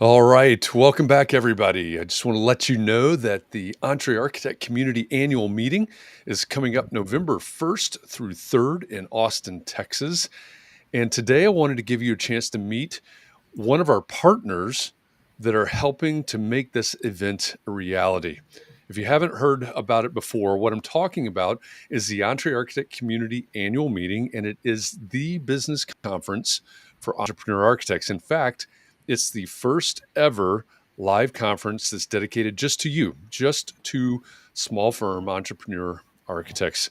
All right. Welcome back, everybody. I just want to let you know that the EntreArchitect Community Annual Meeting is coming up November 1st through 3rd in Austin, Texas. And today I wanted to give you a chance to meet one of our partners that are helping to make this event a reality. If you haven't heard about it before, what I'm talking about is the EntreArchitect Community Annual Meeting, and it is the business conference for entrepreneur architects. In fact, it's the first ever live conference that's dedicated just to you, just to small firm entrepreneur architects.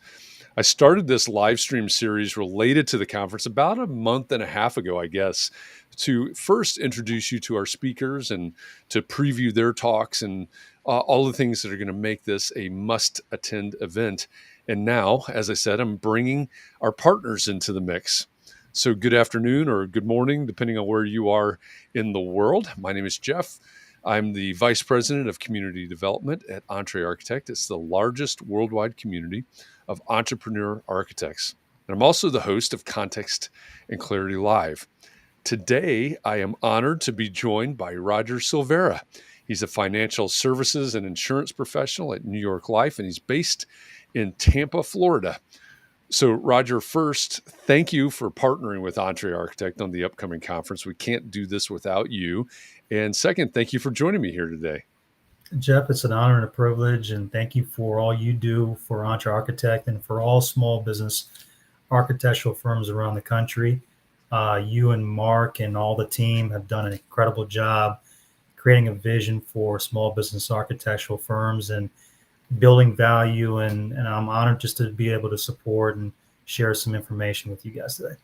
I started this live stream series related to the conference about a month and a half ago, I guess, to first introduce you to our speakers and to preview their talks and all the things that are going to make this a must attend event. And now, as I said, I'm bringing our partners into the mix. So good afternoon or good morning, depending on where you are in the world. My name is Jeff. I'm the Vice President of Community Development at EntreArchitect. It's the largest worldwide community of entrepreneur architects. And I'm also the host of Context and Clarity Live. Today, I am honored to be joined by Roger Silvera. He's a financial services and insurance professional at New York Life, and he's based in Tampa, Florida. So, Roger, first, thank you for partnering with EntreArchitect on the upcoming conference. We can't do this without you. And second, thank you for joining me here today. Jeff, it's an honor and a privilege, and thank you for all you do for EntreArchitect and for all small business architectural firms around the country. You and Mark and all the team have done an incredible job creating a vision for small business architectural firms and building value, and I'm honored just to be able to support and share some information with you guys today.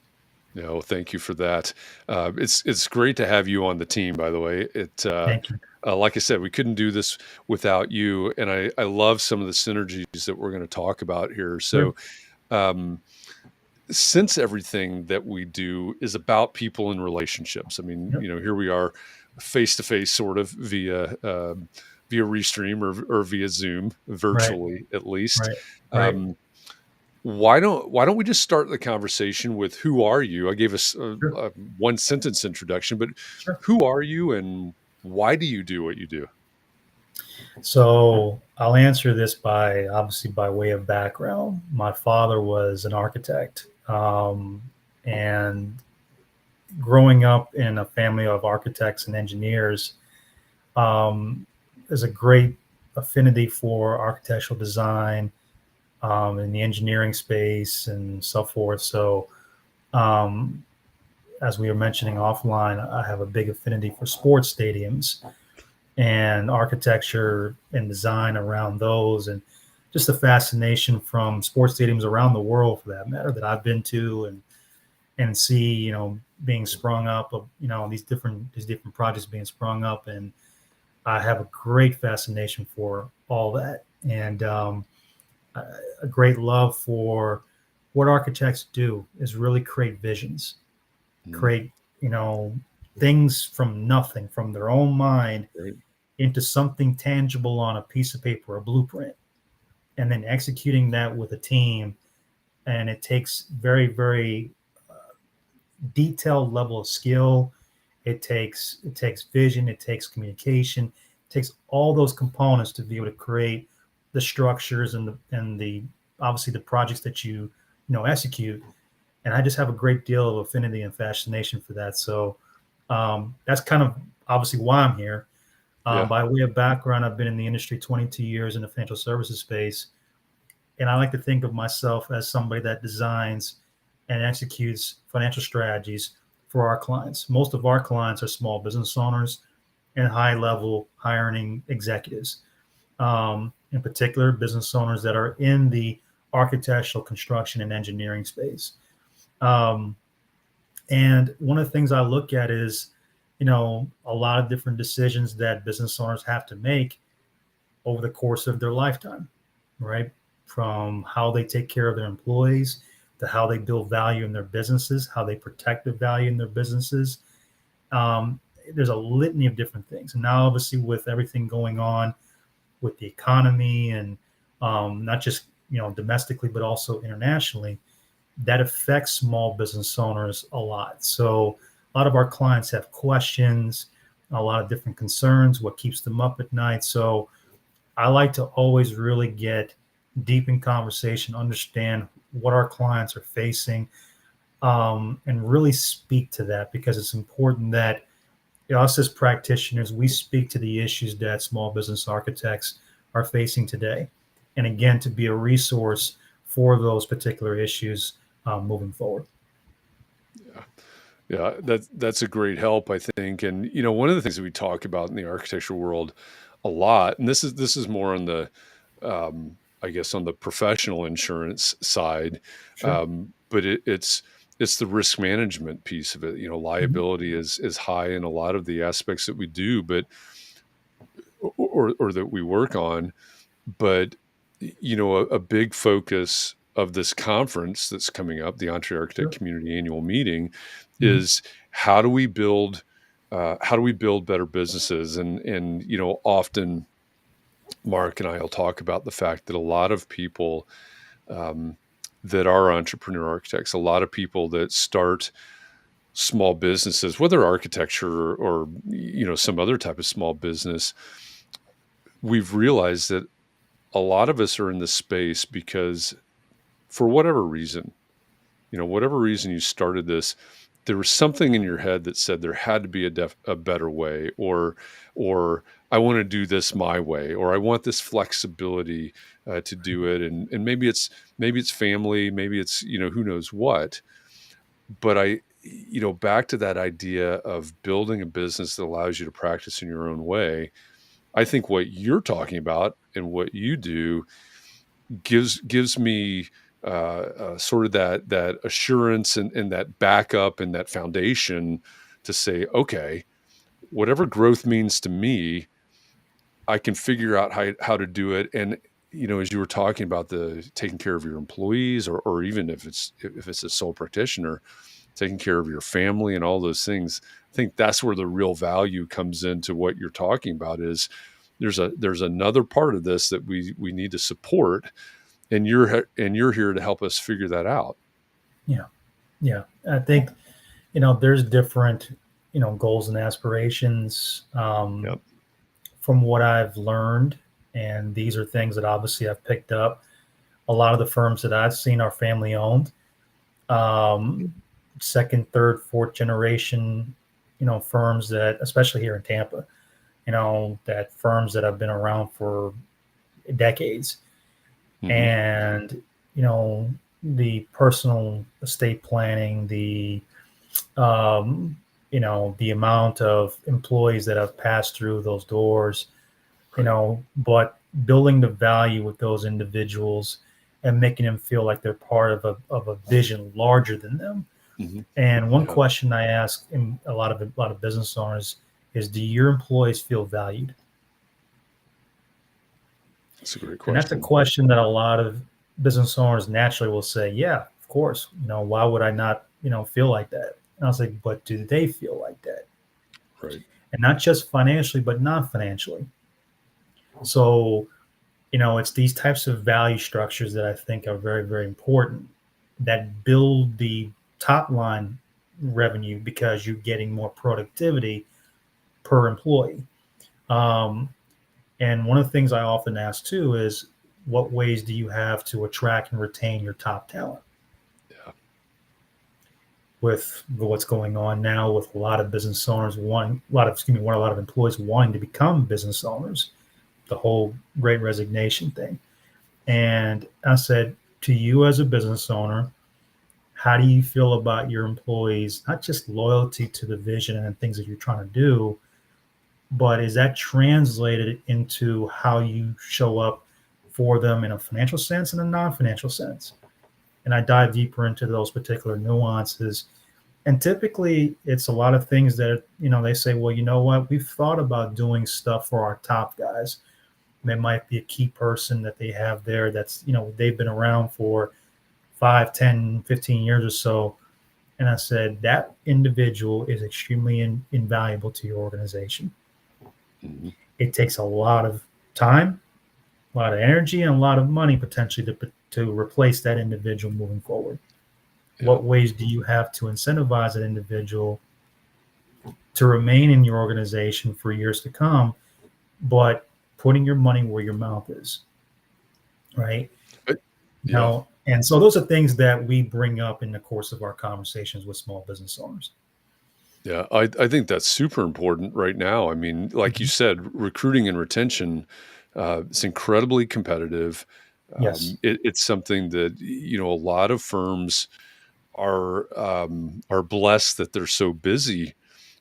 No, thank you for that. It's great to have you on the team, by the way. Thank you. Like I said, we couldn't do this without you, and I love some of the synergies that we're going to talk about here. So, since everything that we do is about people and relationships, I mean, here we are, face to face, sort of via Restream or via Zoom, virtually at least. Right. Why don't we just start the conversation with who are you? I gave us a one sentence introduction, but who are you and why do you do what you do? So I'll answer this by way of background. My father was an architect, and growing up in a family of architects and engineers, there's a great affinity for architectural design in the engineering space and so forth. So as we were mentioning offline, I have a big affinity for sports stadiums and architecture and design around those, and just a fascination from sports stadiums around the world, for that matter, that I've been to and see, being sprung up of, these different projects being sprung up. And I have a great fascination for all that, and a great love for what architects do is really create visions, create, things from nothing, from their own mind into something tangible on a piece of paper, a blueprint, and then executing that with a team. And it takes very, very detailed level of skill. It takes vision, it takes communication, it takes all those components to be able to create the structures and the obviously the projects that you execute. And I just have a great deal of affinity and fascination for that. So that's kind of obviously why I'm here. By way of background, I've been in the industry 22 years in the financial services space, and I like to think of myself as somebody that designs and executes financial strategies for our clients. Most of our clients are small business owners and high-level high-earning executives. In particular, business owners that are in the architectural, construction, and engineering space. And one of the things I look at is, a lot of different decisions that business owners have to make over the course of their lifetime, right? From how they take care of their employees to how they build value in their businesses, how they protect the value in their businesses. There's a litany of different things. And now, obviously, with everything going on with the economy and not just domestically, but also internationally, that affects small business owners a lot. So a lot of our clients have questions. a lot of different concerns, what keeps them up at night. So I like to always really get deep in conversation, understand what our clients are facing, and really speak to that, because it's important that us as practitioners, we speak to the issues that small business architects are facing today. And again, to be a resource for those particular issues moving forward. Yeah. Yeah, that's a great help, I think. And one of the things that we talk about in the architecture world a lot, and this is more on the, I guess, on the professional insurance side, Sure. but it's the risk management piece of it. Mhm. Liability is high in a lot of the aspects that we do, but or that we work on. But a big focus of this conference that's coming up, the EntreArchitect Sure. Community Annual Meeting, Mhm. is how do we build better businesses? And often Mark and I will talk about the fact that a lot of people um, that are entrepreneur architects, a lot of people that start small businesses, whether architecture or some other type of small business, we've realized that a lot of us are in this space because for whatever reason you started this, there was something in your head that said there had to be a better way, or I want to do this my way, or I want this flexibility to do it. And maybe it's family, maybe it's, who knows what. But back to that idea of building a business that allows you to practice in your own way. I think what you're talking about and what you do gives me sort of that assurance and that backup and that foundation to say, okay, whatever growth means to me, I can figure out how to do it. And as you were talking about the taking care of your employees, or even if it's a sole practitioner, taking care of your family and all those things, I think that's where the real value comes into what you're talking about. Is there's another part of this that we need to support, and you're here to help us figure that out. Yeah. Yeah. I think, there's different, goals and aspirations. Yep. From what I've learned, and these are things that obviously I've picked up, a lot of the firms that I've seen are family owned, um, second, third, fourth generation, firms that, especially here in Tampa, that firms that have been around for decades. Hmm. And, you know, the personal estate planning, um, the amount of employees that have passed through those doors, Right. but building the value with those individuals and making them feel like they're part of a vision larger than them. Hmm. And one Yeah, question I ask in a lot of business owners is, do your employees feel valued? that's a great And that's a question. question that a lot of business owners naturally will say, yeah, of course. Why would I not, feel like that? And I was like, but do they feel like that? Right. And not just financially, but non-financially. So, it's these types of value structures that I think are very, very important, that build the top line revenue because you're getting more productivity per employee. Um, and one of the things I often ask too is, what ways do you have to attract and retain your top talent? Yeah. With what's going on now, with a lot of business owners wanting, a lot of employees wanting to become business owners, the whole Great Resignation thing. And I said, to you as a business owner, how do you feel about your employees, not just loyalty to the vision and things that you're trying to do, but is that translated into how you show up for them in a financial sense and a non-financial sense? And I dive deeper into those particular nuances. And typically it's a lot of things that, they say, well, you know what, we've thought about doing stuff for our top guys. There might be a key person that they have there that's, they've been around for 5, 10, 15 years or so. And I said, that individual is extremely invaluable to your organization. Hmm. It takes a lot of time, a lot of energy, and a lot of money potentially to replace that individual moving forward. Yeah. What ways do you have to incentivize that individual to remain in your organization for years to come, but putting your money where your mouth is, right? Uh, Yeah. Now, and so those are things that we bring up in the course of our conversations with small business owners. Yeah, I think that's super important right now. I mean, like you Mhm. said, recruiting and retention, it's incredibly competitive. Yes. It's something that a lot of firms are blessed that they're so busy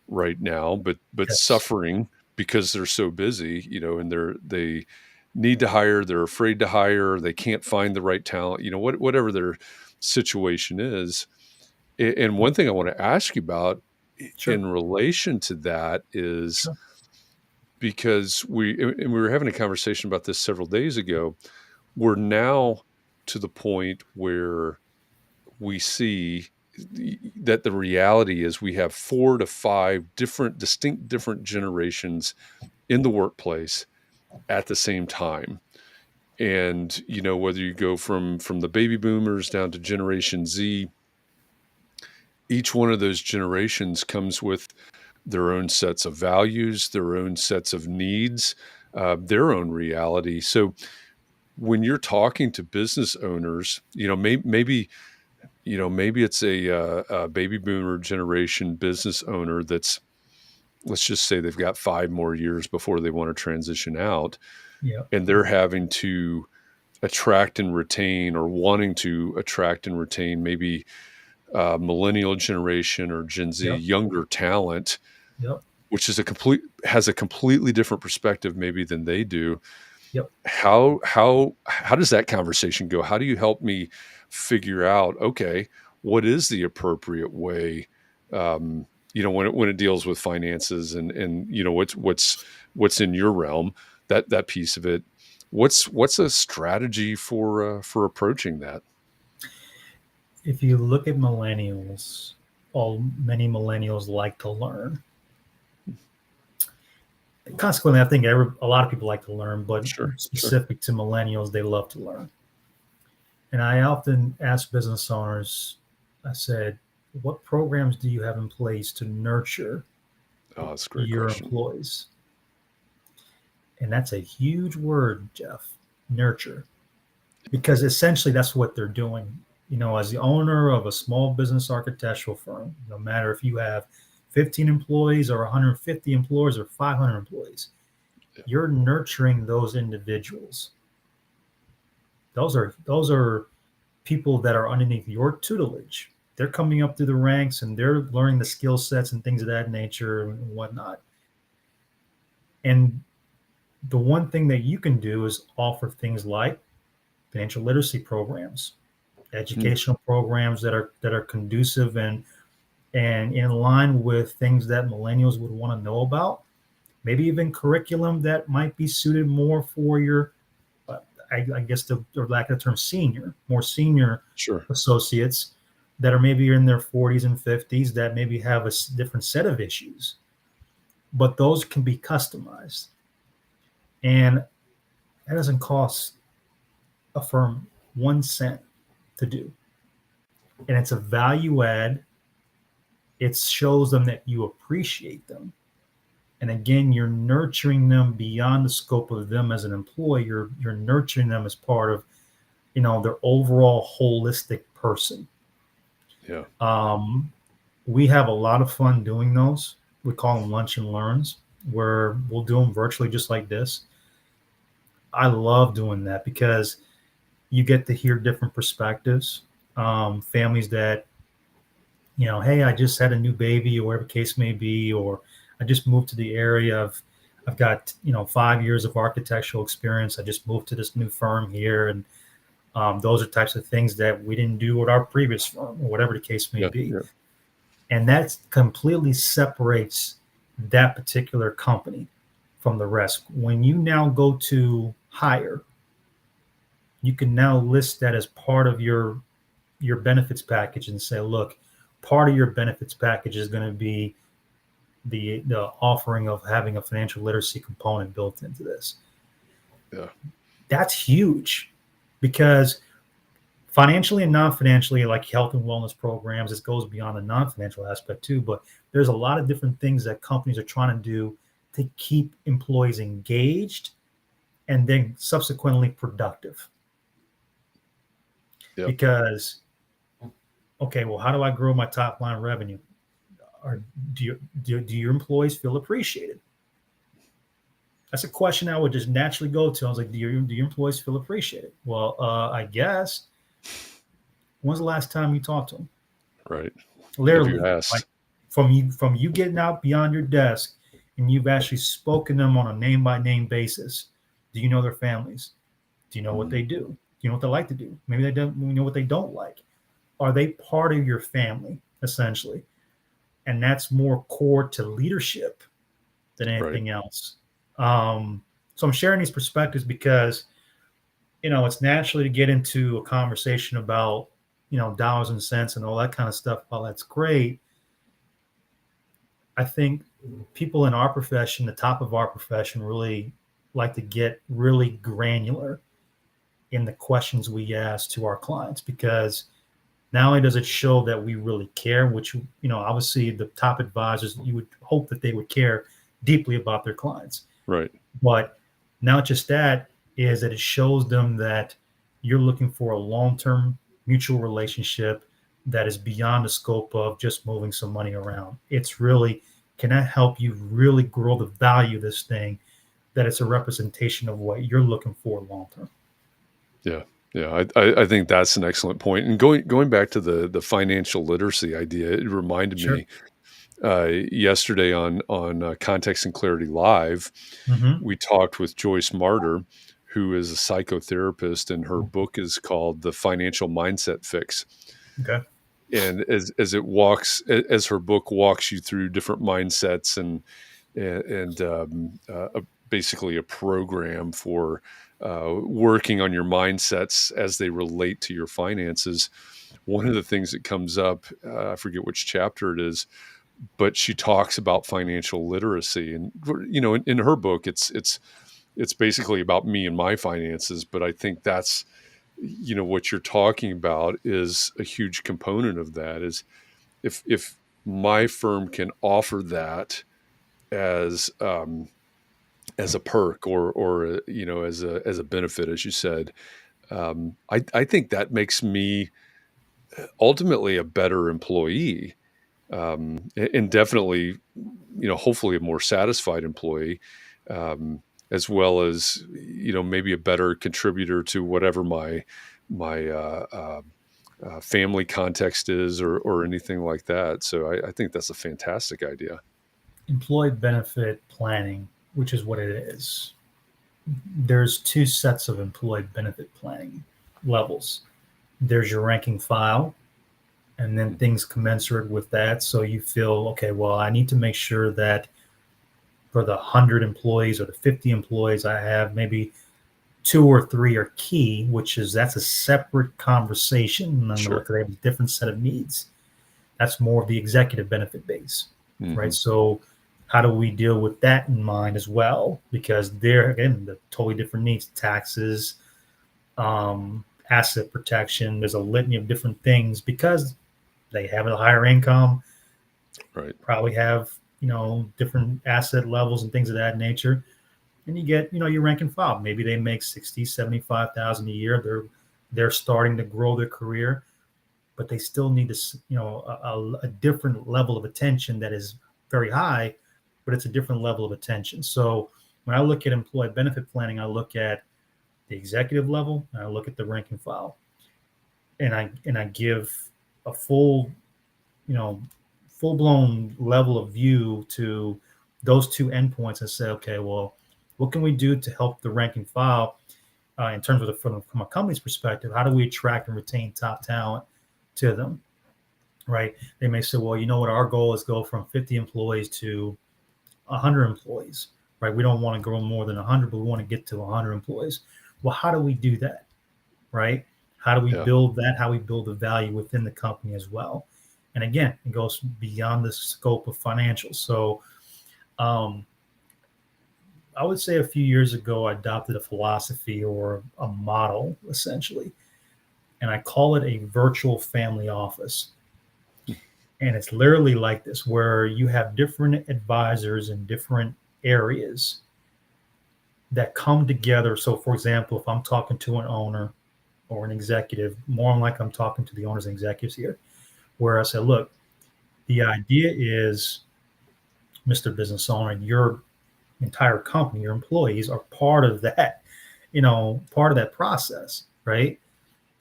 right now, but Yes. suffering because they're so busy. And they need to hire, they're afraid to hire, they can't find the right talent. Whatever their situation is. And one thing I want to ask you about Sure. in relation to that is Sure. because we were having a conversation about this several days ago. We're now to the point where we see that the reality is we have 4 to 5 distinct different generations in the workplace at the same time. And whether you go from the baby boomers down to Generation Z, each one of those generations comes with their own sets of values, their own sets of needs, their own reality. So when you're talking to business owners, maybe it's a baby boomer generation business owner that's, let's just say they've got 5 more years before they want to transition out, Yeah. and they're having to attract and retain, or wanting to attract and retain, maybe millennial generation or Gen Z Yep. younger talent, Yep. which has a completely different perspective maybe than they do. Yep. How does that conversation go? How do you help me figure out, okay, what is the appropriate way, when it deals with finances, and what's in your realm, that piece of it. What's a strategy for approaching that? If you look at millennials, many millennials like to learn. Consequently, I think a lot of people like to learn, but Sure, sure. specific to millennials, they love to learn. And I often ask business owners, I said, what programs do you have in place to nurture Oh, that's a great your question. employees? And that's a huge word, Jeff, nurture, because essentially that's what they're doing. As the owner of a small business architectural firm, no matter if you have 15 employees or 150 employees or 500 employees, Yeah, you're nurturing those individuals. Those are people that are underneath your tutelage. They're coming up through the ranks and they're learning the skill sets and things of that nature and whatnot. And the one thing that you can do is offer things like financial literacy programs, mm, educational programs that are conducive and in line with things that millennials would want to know about. Maybe even curriculum that might be suited more for your, I guess, the lack of the term more senior sure. associates that are maybe in their 40s and 50s that maybe have a different set of issues, but those can be customized. And that doesn't cost a firm 1 cent to do. And it's a value add. It shows them that you appreciate them. And again, you're nurturing them beyond the scope of them as an employee. You're nurturing them as part of, their overall holistic person. Yeah. Um, we have a lot of fun doing those. We call them lunch and learns, where we'll do them virtually just like this. I love doing that because you get to hear different perspectives. Families that, hey, I just had a new baby or whatever the case may be, or I just moved to the area. I've got, 5 years of architectural experience. I just moved to this new firm here. And those are types of things that we didn't do with our previous firm or whatever the case may Yeah. be. Yeah. And that completely separates that particular company from the rest. When you now go to hire, you can now list that as part of your benefits package and say, look, part of your benefits package is going to be the offering of having a financial literacy component built into this. Yeah. That's huge because financially and non-financially, like health and wellness programs, this goes beyond the non-financial aspect too, but there's a lot of different things that companies are trying to do to keep employees engaged and then subsequently productive. Yep. Because, okay, well, how do I grow my top line revenue? Or do your employees feel appreciated? That's a question I would just naturally go to. I was like, do your employees feel appreciated? Well, I guess. When's the last time you talked to them? Right. Have you Literally, like asked? from you getting out beyond your desk and you've actually spoken to them on a name by name basis. Do you know their families? Do you know what they do? Do you know what they like to do? Maybe they don't. You know what they don't like. Are they part of your family essentially? And that's more core to leadership than Right. anything else. So I'm sharing these perspectives because, it's naturally to get into a conversation about, dollars and cents and all that kind of stuff. While that's great, I think people in our profession, the top of our profession, really like to get really granular in the questions we ask to our clients, because not only does it show that we really care, which, obviously the top advisors, you would hope that they would care deeply about their clients. Right. But not just that, is that it shows them that you're looking for a long-term mutual relationship that is beyond the scope of just moving some money around. It's really, can I help you really grow the value of this thing, that it's a representation of what you're looking for long-term. Yeah. Yeah. I think that's an excellent point. And going back to the financial literacy idea, it reminded Sure. me yesterday on Context and Clarity Live, Mm-hmm. we talked with Joyce Martyr, who is a psychotherapist, and her book is called The Financial Mindset Fix. Okay. And as her book walks you through different mindsets and basically a program for working on your mindsets as they relate to your finances. One of the things that comes up, I forget which chapter it is, but she talks about financial literacy, and in her book, it's basically about me and my finances. But I think that's what you're talking about is a huge component of that. Is if my firm can offer that as a perk or as a benefit, as you said, I think that makes me ultimately a better employee, and definitely, hopefully a more satisfied employee, as well as, maybe a better contributor to whatever my family context is or anything like that. So I think that's a fantastic idea. Employee benefit planning, which is what it is. There's two sets of employee benefit planning levels. There's your ranking file, and then things commensurate with that. So you feel, okay, well, I need to make sure that for the 100 employees or the 50 employees I have, maybe 2 or 3 are key, that's a separate conversation. And Sure. they have a different set of needs. That's more of the executive benefit base, right? Hmm. So how do we deal with that in mind as well? Because they're, again, the totally different needs: taxes, asset protection. There's a litany of different things because they have a higher income, Right. probably have, different asset levels and things of that nature. And you get, your rank and file. Maybe they make 60, 75,000 a year. They're starting to grow their career, but they still need this, a different level of attention that is very high, but it's a different level of attention. So when I look at employee benefit planning, I look at the executive level and I look at the rank and file, and I give a full, full blown level of view to those two endpoints and say, okay, well, what can we do to help the rank and file in terms of from a company's perspective? How do we attract and retain top talent to them? Right? They may say, well, you know what, our goal is go from 50 employees to 100 employees. Right? We don't want to grow more than 100, but we want to get to 100 employees. Well, how do we do that? Right? How do we Yeah. build that? How we build the value within the company as well? And again, it goes beyond the scope of financials. So I would say a few years ago, I adopted a philosophy or a model, essentially, and I call it a virtual family office. And it's literally like this, where you have different advisors in different areas that come together. So, for example, if I'm talking to an owner or an executive, more than like I'm talking to the owners and executives here, where I say, look, the idea is, Mr. Business Owner, your entire company, your employees are part of that, part of that process, right?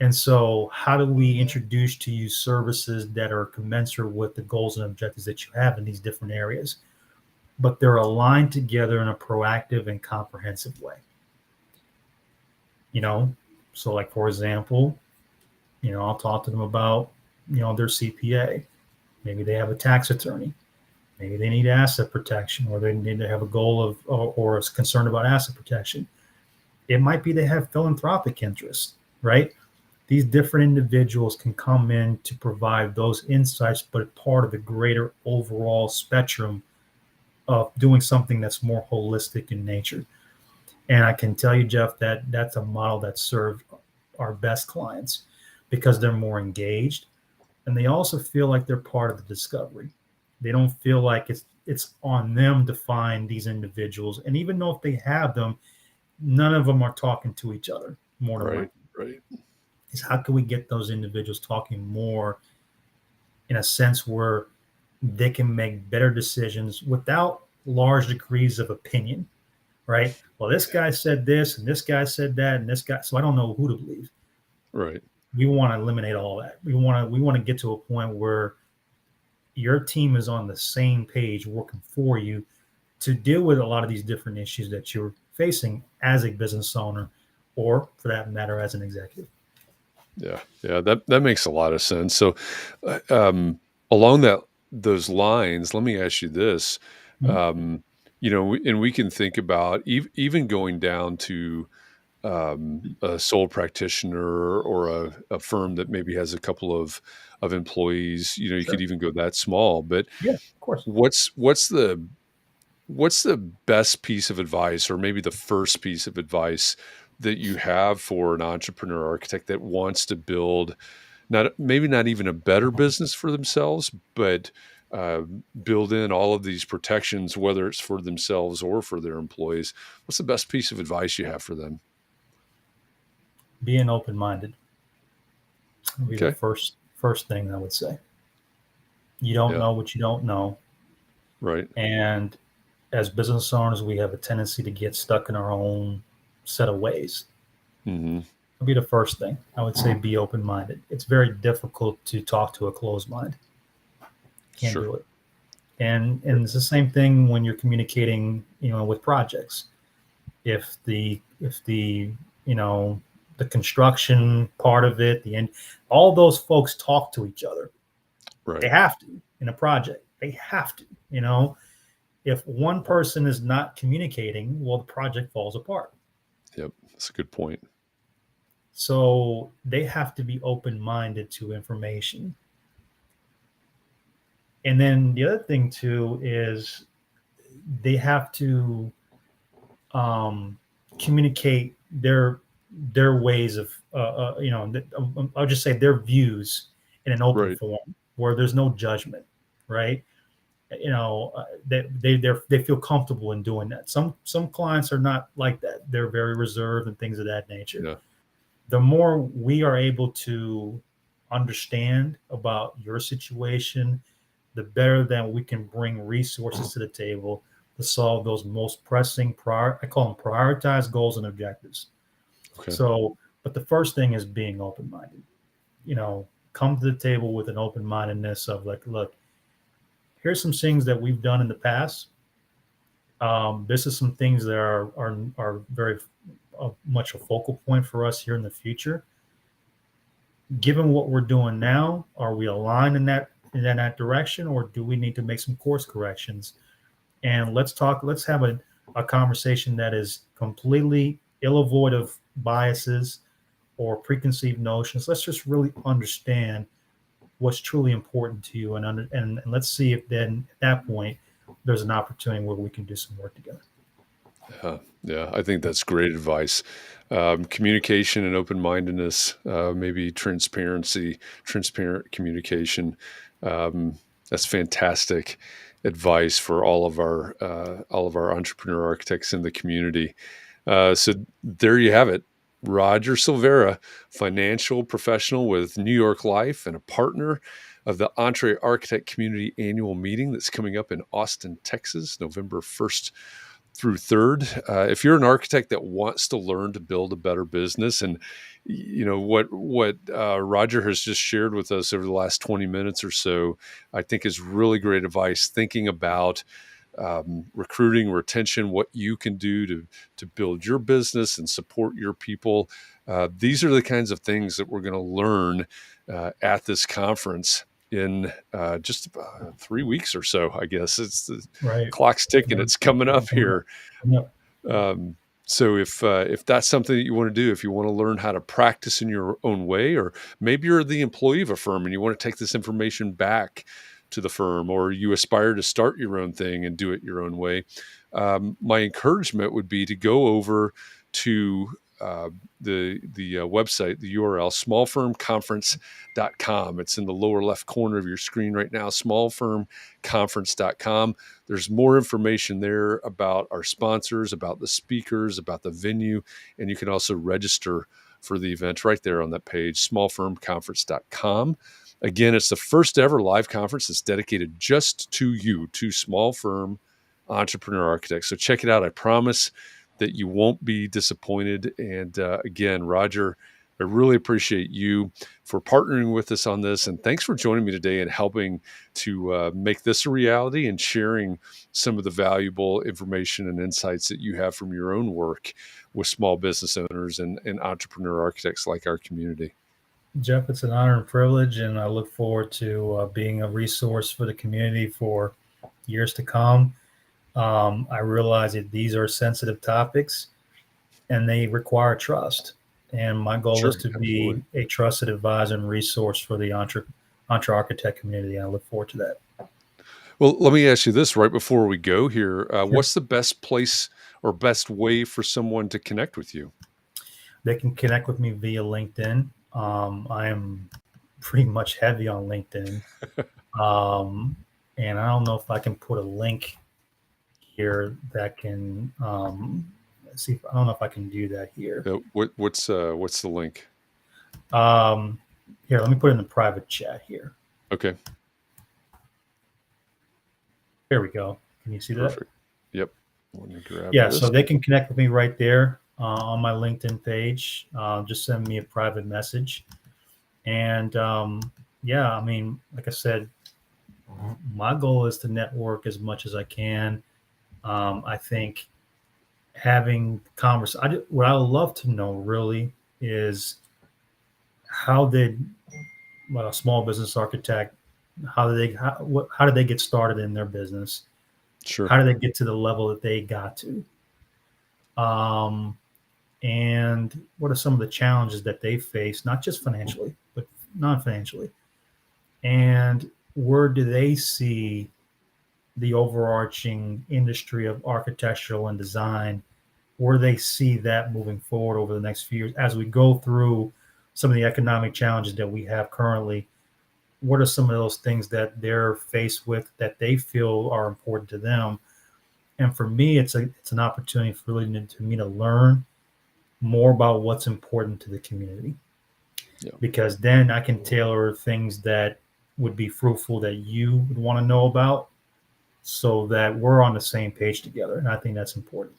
And so, how do we introduce to you services that are commensurate with the goals and objectives that you have in these different areas, but they're aligned together in a proactive and comprehensive way? You know, so like for example, I'll talk to them about their CPA. Maybe they have a tax attorney. Maybe they need asset protection, or they need to have a goal of or is concerned about asset protection. It might be they have philanthropic interests, right? These different individuals can come in to provide those insights, but part of the greater overall spectrum of doing something that's more holistic in nature. And I can tell you, Jeff, that that's a model that served our best clients because they're more engaged, and they also feel like they're part of the discovery. They don't feel like it's on them to find these individuals. And even though if they have them, none of them are talking to each other more than Right. likely. Right. Is how can we get those individuals talking more in a sense where they can make better decisions without large degrees of opinion, right? Well, this guy said this and this guy said that and this guy, so I don't know who to believe. Right. We want to eliminate all that. We want to get to a point where your team is on the same page working for you to deal with a lot of these different issues that you're facing as a business owner, or for that matter as an executive. Yeah. Yeah. That makes a lot of sense. So, along those lines, let me ask you this. Mhm. Um, and we can think about even going down to a sole practitioner or a firm that maybe has a couple of employees. You could Sure. even go that small. But Yeah, of course. what's the best piece of advice, or maybe the first piece of advice that you have for an entrepreneur architect that wants to build not even a better business for themselves, but uh, build in all of these protections, whether it's for themselves or for their employees? What's the best piece of advice you have for them? Being open-minded would be the Okay. first thing I would say. You don't Yeah. know what you don't know, Right. and as business owners, we have a tendency to get stuck in our own set of ways. Hmm. That'd be the first thing I would say. Be open-minded. It's very difficult to talk to a closed mind. Can't Sure. do it. And it's the same thing when you're communicating, with projects. If the you know the construction part of it, the end, all those folks talk to each other. They Right. have to in a project. They have to. If one person is not communicating, well, the project falls apart. Yep. That's a good point. So they have to be open-minded to information. And then the other thing too is they have to um, communicate their ways of I'll just say their views in an open Right. form where there's no judgment, right? They feel comfortable in doing that. Some clients are not like that. They're very reserved and things of that nature. Yeah. The more we are able to understand about your situation, the better that we can bring resources to the table to solve those most pressing I call them prioritized goals and objectives. Okay. So, but the first thing is being open-minded. Come to the table with an open-mindedness of like, look, here's some things that we've done in the past. This is some things that are very much a focal point for us here in the future. Given what we're doing now, are we aligned in that direction, or do we need to make some course corrections? And let's have a conversation that is completely ill of biases or preconceived notions. Let's just really understand what's truly important to you, and let's see if then at that point there's an opportunity where we can do some work together. Yeah, yeah, I think that's great advice. Communication and open-mindedness, maybe transparent communication. That's fantastic advice for all of our entrepreneur architects in the community. So there you have it. Roger Silvera, financial professional with New York Life and a partner of the EntreArchitect Community Annual Meeting that's coming up in Austin, Texas, November 1st through 3rd. If you're an architect that wants to learn to build a better business, and you know what Roger has just shared with us over the last 20 minutes or so, I think is really great advice. Thinking about recruiting, retention, what you can do to build your business and support your people. These are the kinds of things that we're going to learn at this conference in just 3 weeks or so. I guess it's the Right. clock's ticking. It's coming up here. Yep. Um, so if that's something that you want to do, if you want to learn how to practice in your own way, or maybe you're the employee of a firm and you want to take this information back to the firm, or you aspire to start your own thing and do it your own way, my encouragement would be to go over to the website, the URL, smallfirmconference.com. It's in the lower left corner of your screen right now, smallfirmconference.com. There's more information there about our sponsors, about the speakers, about the venue, and you can also register for the event right there on that page, smallfirmconference.com. Again, it's the first ever live conference that's dedicated just to you, to small firm entrepreneur architects. So check it out. I promise that you won't be disappointed. And again, Roger, I really appreciate you for partnering with us on this. And thanks for joining me today and helping to make this a reality and sharing some of the valuable information and insights that you have from your own work with small business owners and entrepreneur architects like our community. Jeff, it's an honor and privilege, and I look forward to being a resource for the community for years to come. I realize that these are sensitive topics and they require trust. And my goal is to be a trusted advisor and resource for the EntreArchitect community. And I look forward to that. Well, let me ask you this right before we go here. What's the best place or best way for someone to connect with you? They can connect with me via LinkedIn. I am pretty much heavy on LinkedIn. And I don't know if I can put a link here that can let's see. I don't know if I can do that here. What's the link? Here, let me put it in the private chat here. Okay. There we go. Can you see Perfect. that? Yep. Let me grab Yeah, this. so they can connect with me right there on my LinkedIn page. Just send me a private message. And yeah, I mean, like I said, my goal is to network as much as I can. I think having what I would love to know really is how did a small business architect, how did they get started in their business? Sure. How did they get to the level that they got to? And what are some of the challenges that they face, not just financially, but non-financially? And where do they see the overarching industry of architectural and design, where they see that moving forward over the next few years as we go through some of the economic challenges that we have currently? What are some of those things that they're faced with that they feel are important to them? And for me, it's an opportunity for me to learn more about what's important to the community. Yeah. Because then I can tailor things that would be fruitful that you would want to know about, so that we're on the same page together. And I think that's important.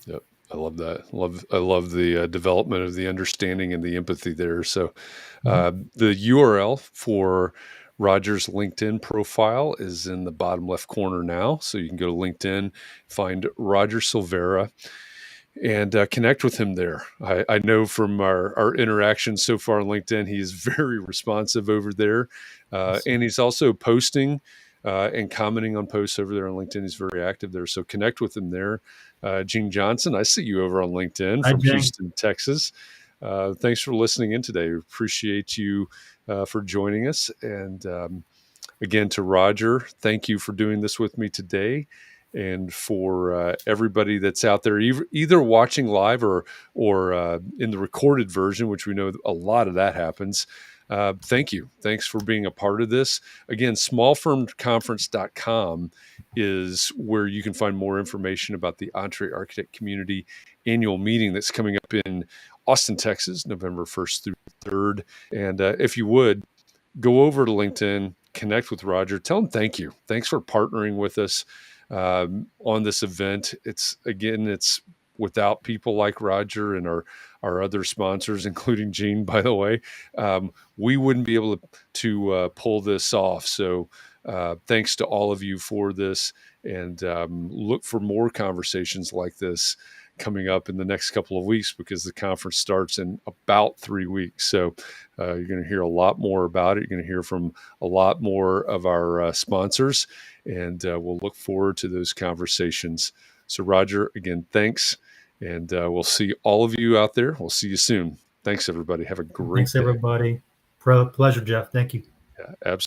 Yep. I love that. I love the development of the understanding and the empathy there. So the URL for Roger's LinkedIn profile is in the bottom left corner now. So you can go to LinkedIn, find Roger Silvera, and connect with him there. I know from our interactions so far on LinkedIn, he is very responsive over there. And he's also posting and commenting on posts over there on LinkedIn. He's very active there. So connect with him there. Gene Johnson, I see you over on LinkedIn from Houston, Texas. Thanks for listening in today. We appreciate you for joining us. And again, to Roger, thank you for doing this with me today. And for everybody that's out there, either watching live or in the recorded version, which we know a lot of that happens, Thank you. Thanks for being a part of this. Again, smallfirmconference.com is where you can find more information about the EntreArchitect Community Annual Meeting that's coming up in Austin, Texas, November 1st through 3rd. And if you would, go over to LinkedIn, connect with Roger, tell him thank you. Thanks for partnering with us on this event. It's without people like Roger and our other sponsors, including Gene, by the way, we wouldn't be able to pull this off. So thanks to all of you for this, and look for more conversations like this coming up in the next couple of weeks, because the conference starts in about 3 weeks. So you're going to hear a lot more about it. You're going to hear from a lot more of our sponsors, and we'll look forward to those conversations. So Roger, again, thanks. And we'll see all of you out there. We'll see you soon. Thanks, everybody. Have a great Thanks, day. everybody. Pleasure, Jeff. Thank you. Yeah, absolutely.